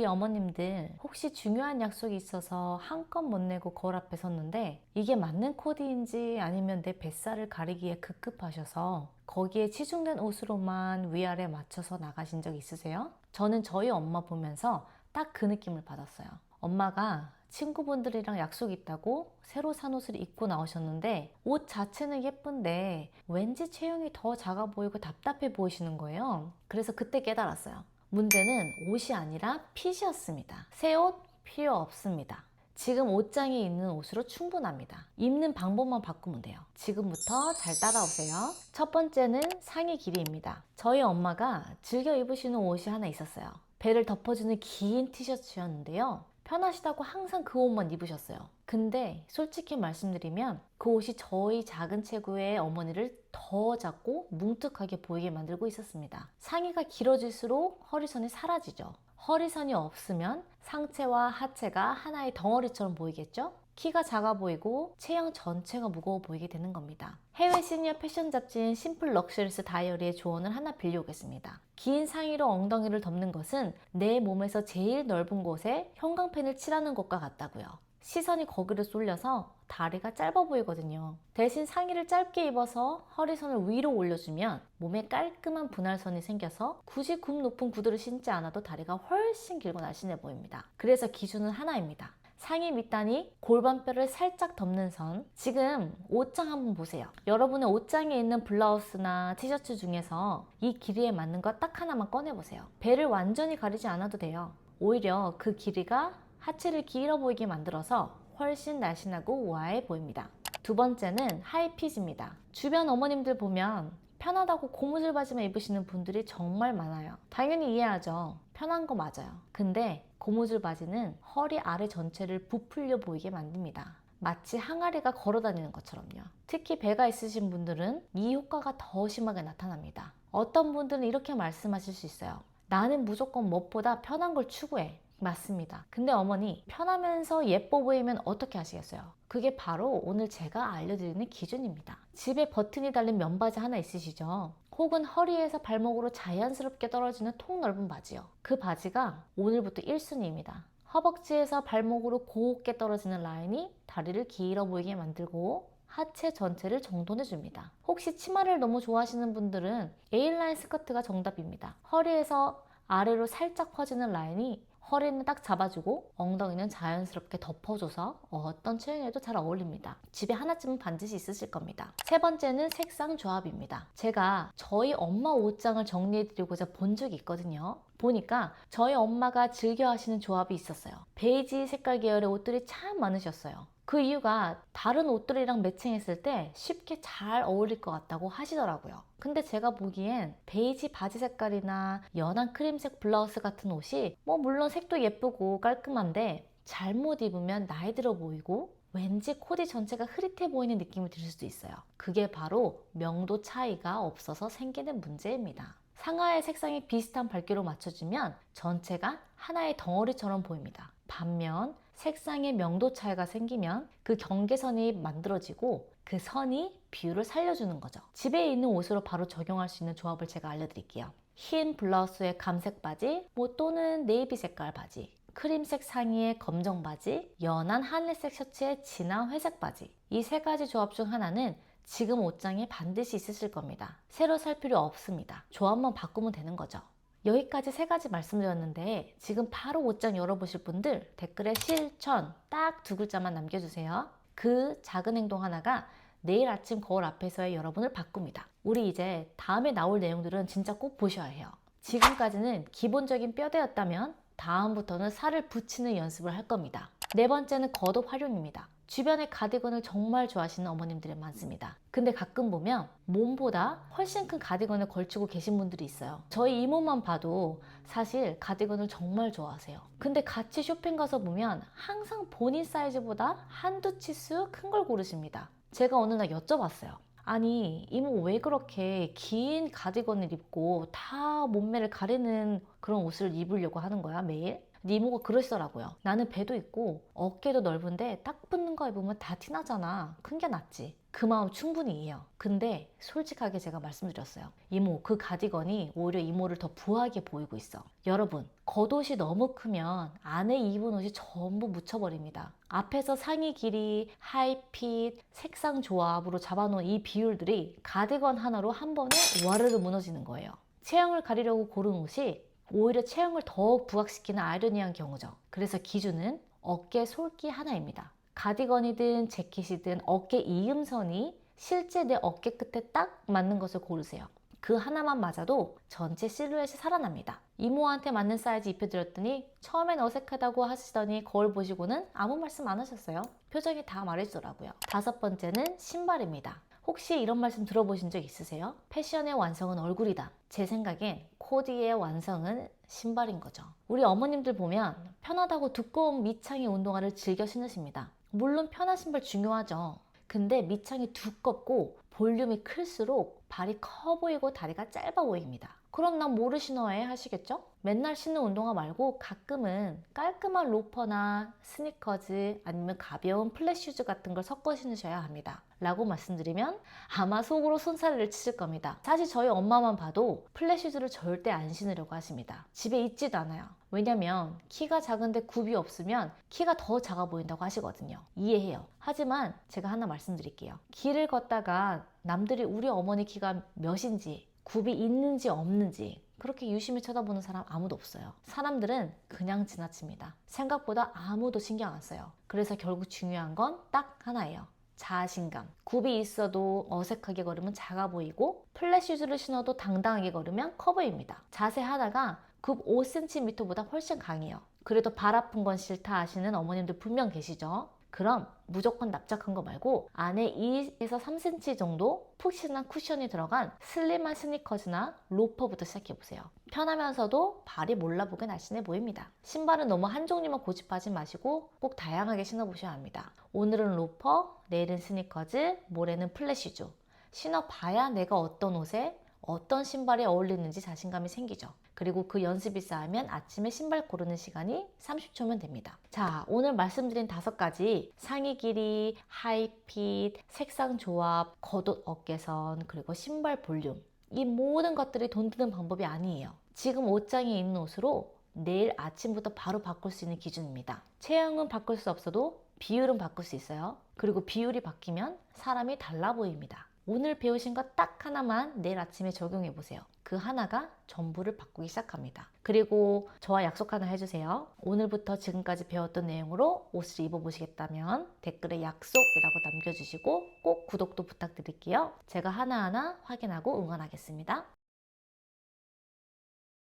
우리 어머님들 혹시 중요한 약속이 있어서 한껏 못 내고 거울 앞에 섰는데 이게 맞는 코디인지 아니면 내 뱃살을 가리기에 급급하셔서 거기에 치중된 옷으로만 위아래 맞춰서 나가신 적 있으세요? 저는 저희 엄마 보면서 딱 그 느낌을 받았어요. 엄마가 친구분들이랑 약속이 있다고 새로 산 옷을 입고 나오셨는데 옷 자체는 예쁜데 왠지 체형이 더 작아 보이고 답답해 보이시는 거예요. 그래서 그때 깨달았어요. 문제는 옷이 아니라 핏이었습니다. 새 옷 필요 없습니다. 지금 옷장에 있는 옷으로 충분합니다. 입는 방법만 바꾸면 돼요. 지금부터 잘 따라오세요. 첫 번째는 상의 길이입니다. 저희 엄마가 즐겨 입으시는 옷이 하나 있었어요. 배를 덮어주는 긴 티셔츠였는데요. 편하시다고 항상 그 옷만 입으셨어요. 근데 솔직히 말씀드리면 그 옷이 저희 작은 체구의 어머니를 더 작고 뭉툭하게 보이게 만들고 있었습니다. 상의가 길어질수록 허리선이 사라지죠. 허리선이 없으면 상체와 하체가 하나의 덩어리처럼 보이겠죠? 키가 작아 보이고 체형 전체가 무거워 보이게 되는 겁니다. 해외 시니어 패션 잡지인 심플 럭셔리스 다이어리의 조언을 하나 빌려오겠습니다. 긴 상의로 엉덩이를 덮는 것은 내 몸에서 제일 넓은 곳에 형광펜을 칠하는 것과 같다고요. 시선이 거기로 쏠려서 다리가 짧아 보이거든요. 대신 상의를 짧게 입어서 허리선을 위로 올려주면 몸에 깔끔한 분할선이 생겨서 굳이 굽 높은 구두를 신지 않아도 다리가 훨씬 길고 날씬해 보입니다. 그래서 기준은 하나입니다. 상의 밑단이 골반뼈를 살짝 덮는 선. 지금 옷장 한번 보세요. 여러분의 옷장에 있는 블라우스나 티셔츠 중에서 이 길이에 맞는 거 딱 하나만 꺼내보세요. 배를 완전히 가리지 않아도 돼요. 오히려 그 길이가 하체를 길어 보이게 만들어서 훨씬 날씬하고 우아해 보입니다. 두 번째는 하이핏입니다. 주변 어머님들 보면 편하다고 고무줄 바지만 입으시는 분들이 정말 많아요. 당연히 이해하죠. 편한 거 맞아요. 근데 고무줄 바지는 허리 아래 전체를 부풀려 보이게 만듭니다. 마치 항아리가 걸어 다니는 것처럼요. 특히 배가 있으신 분들은 이 효과가 더 심하게 나타납니다. 어떤 분들은 이렇게 말씀하실 수 있어요. 나는 무조건 무엇보다 편한 걸 추구해. 맞습니다. 근데 어머니, 편하면서 예뻐 보이면 어떻게 하시겠어요? 그게 바로 오늘 제가 알려드리는 기준입니다. 집에 버튼이 달린 면바지 하나 있으시죠? 혹은 허리에서 발목으로 자연스럽게 떨어지는 통 넓은 바지요. 그 바지가 오늘부터 1순위입니다. 허벅지에서 발목으로 곱게 떨어지는 라인이 다리를 길어 보이게 만들고 하체 전체를 정돈해 줍니다. 혹시 치마를 너무 좋아하시는 분들은 A라인 스커트가 정답입니다. 허리에서 아래로 살짝 퍼지는 라인이 허리는 딱 잡아주고 엉덩이는 자연스럽게 덮어줘서 어떤 체형에도 잘 어울립니다. 집에 하나쯤은 반드시 있으실 겁니다. 세 번째는 색상 조합입니다. 제가 저희 엄마 옷장을 정리해드리고자 본 적이 있거든요. 보니까 저희 엄마가 즐겨 하시는 조합이 있었어요. 베이지 색깔 계열의 옷들이 참 많으셨어요. 그 이유가 다른 옷들이랑 매칭했을 때 쉽게 잘 어울릴 것 같다고 하시더라고요. 근데 제가 보기엔 베이지 바지 색깔이나 연한 크림색 블라우스 같은 옷이 물론 색도 예쁘고 깔끔한데 잘못 입으면 나이 들어 보이고 왠지 코디 전체가 흐릿해 보이는 느낌이 들 수도 있어요. 그게 바로 명도 차이가 없어서 생기는 문제입니다. 상하의 색상이 비슷한 밝기로 맞춰주면 전체가 하나의 덩어리처럼 보입니다. 반면 색상의 명도 차이가 생기면 그 경계선이 만들어지고 그 선이 비율을 살려주는 거죠. 집에 있는 옷으로 바로 적용할 수 있는 조합을 제가 알려드릴게요. 흰 블라우스에 감색 바지, 또는 네이비 색깔 바지, 크림색 상의에 검정 바지, 연한 하늘색 셔츠에 진한 회색 바지. 이 세 가지 조합 중 하나는 지금 옷장에 반드시 있으실 겁니다. 새로 살 필요 없습니다. 조합만 바꾸면 되는 거죠. 여기까지 세 가지 말씀드렸는데 지금 바로 옷장 열어보실 분들 댓글에 실천 딱 두 글자만 남겨주세요. 그 작은 행동 하나가 내일 아침 거울 앞에서의 여러분을 바꿉니다. 우리 이제 다음에 나올 내용들은 진짜 꼭 보셔야 해요. 지금까지는 기본적인 뼈대였다면 다음부터는 살을 붙이는 연습을 할 겁니다. 네 번째는 겉옷 활용입니다. 주변에 가디건을 정말 좋아하시는 어머님들이 많습니다. 근데 가끔 보면 몸보다 훨씬 큰 가디건을 걸치고 계신 분들이 있어요. 저희 이모만 봐도 사실 가디건을 정말 좋아하세요. 근데 같이 쇼핑 가서 보면 항상 본인 사이즈보다 한두 치수 큰 걸 고르십니다. 제가 어느 날 여쭤봤어요. 아니, 이모 왜 그렇게 긴 가디건을 입고 다 몸매를 가리는 그런 옷을 입으려고 하는 거야, 매일? 이모가 그러시더라고요. 나는 배도 있고 어깨도 넓은데 딱 붙는 거 입으면 다 티나잖아. 큰 게 낫지. 그 마음 충분히 이해요. 근데 솔직하게 제가 말씀드렸어요. 이모, 그 가디건이 오히려 이모를 더 부하게 보이고 있어. 여러분, 겉옷이 너무 크면 안에 입은 옷이 전부 묻혀버립니다. 앞에서 상의 길이, 하이핏, 색상 조합으로 잡아놓은 이 비율들이 가디건 하나로 한 번에 와르르 무너지는 거예요. 체형을 가리려고 고른 옷이 오히려 체형을 더욱 부각시키는 아이러니한 경우죠. 그래서 기준은 어깨 솔기 하나입니다. 가디건이든 재킷이든 어깨 이음선이 실제 내 어깨 끝에 딱 맞는 것을 고르세요. 그 하나만 맞아도 전체 실루엣이 살아납니다. 이모한테 맞는 사이즈 입혀드렸더니 처음엔 어색하다고 하시더니 거울 보시고는 아무 말씀 안 하셨어요. 표정이 다 말해주더라고요. 5번째는 신발입니다. 혹시 이런 말씀 들어보신 적 있으세요? 패션의 완성은 얼굴이다. 제 생각엔 코디의 완성은 신발인 거죠. 우리 어머님들 보면 편하다고 두꺼운 밑창의 운동화를 즐겨 신으십니다. 물론 편한 신발 중요하죠. 근데 밑창이 두껍고 볼륨이 클수록 발이 커 보이고 다리가 짧아 보입니다. 그럼 난 뭐를 신어야 해 하시겠죠? 맨날 신는 운동화 말고 가끔은 깔끔한 로퍼나 스니커즈 아니면 가벼운 플랫슈즈 같은 걸 섞어 신으셔야 합니다. 라고 말씀드리면 아마 속으로 손살을 치실 겁니다. 사실 저희 엄마만 봐도 플랫슈즈를 절대 안 신으려고 하십니다. 집에 있지도 않아요. 왜냐면 키가 작은데 굽이 없으면 키가 더 작아 보인다고 하시거든요. 이해해요. 하지만 제가 하나 말씀드릴게요. 길을 걷다가 남들이 우리 어머니 키가 몇인지 굽이 있는지 없는지 그렇게 유심히 쳐다보는 사람 아무도 없어요. 사람들은 그냥 지나칩니다. 생각보다 아무도 신경 안 써요. 그래서 결국 중요한 건 딱 하나예요. 자신감. 굽이 있어도 어색하게 걸으면 작아 보이고 플랫 슈즈를 신어도 당당하게 걸으면 커 보입니다. 자세 하나가 굽 5cm보다 훨씬 강해요. 그래도 발 아픈 건 싫다 하시는 어머님들 분명 계시죠? 그럼 무조건 납작한 거 말고 안에 2에서 3cm 정도 푹신한 쿠션이 들어간 슬림한 스니커즈나 로퍼부터 시작해보세요. 편하면서도 발이 몰라보게 날씬해 보입니다. 신발은 너무 한 종류만 고집하지 마시고 꼭 다양하게 신어보셔야 합니다. 오늘은 로퍼, 내일은 스니커즈, 모레는 플랫슈즈. 신어봐야 내가 어떤 옷에 어떤 신발이 어울리는지 자신감이 생기죠. 그리고 그 연습이 쌓이면 아침에 신발 고르는 시간이 30초면 됩니다. 자, 오늘 말씀드린 5가지 상의 길이, 하이핏, 색상 조합, 겉옷 어깨선, 그리고 신발 볼륨. 이 모든 것들이 돈 드는 방법이 아니에요. 지금 옷장에 있는 옷으로 내일 아침부터 바로 바꿀 수 있는 기준입니다. 체형은 바꿀 수 없어도 비율은 바꿀 수 있어요. 그리고 비율이 바뀌면 사람이 달라 보입니다. 오늘 배우신 것 딱 하나만 내일 아침에 적용해 보세요. 그 하나가 전부를 바꾸기 시작합니다. 그리고 저와 약속 하나 해주세요. 오늘부터 지금까지 배웠던 내용으로 옷을 입어보시겠다면 댓글에 약속이라고 남겨주시고 꼭 구독도 부탁드릴게요. 제가 하나하나 확인하고 응원하겠습니다.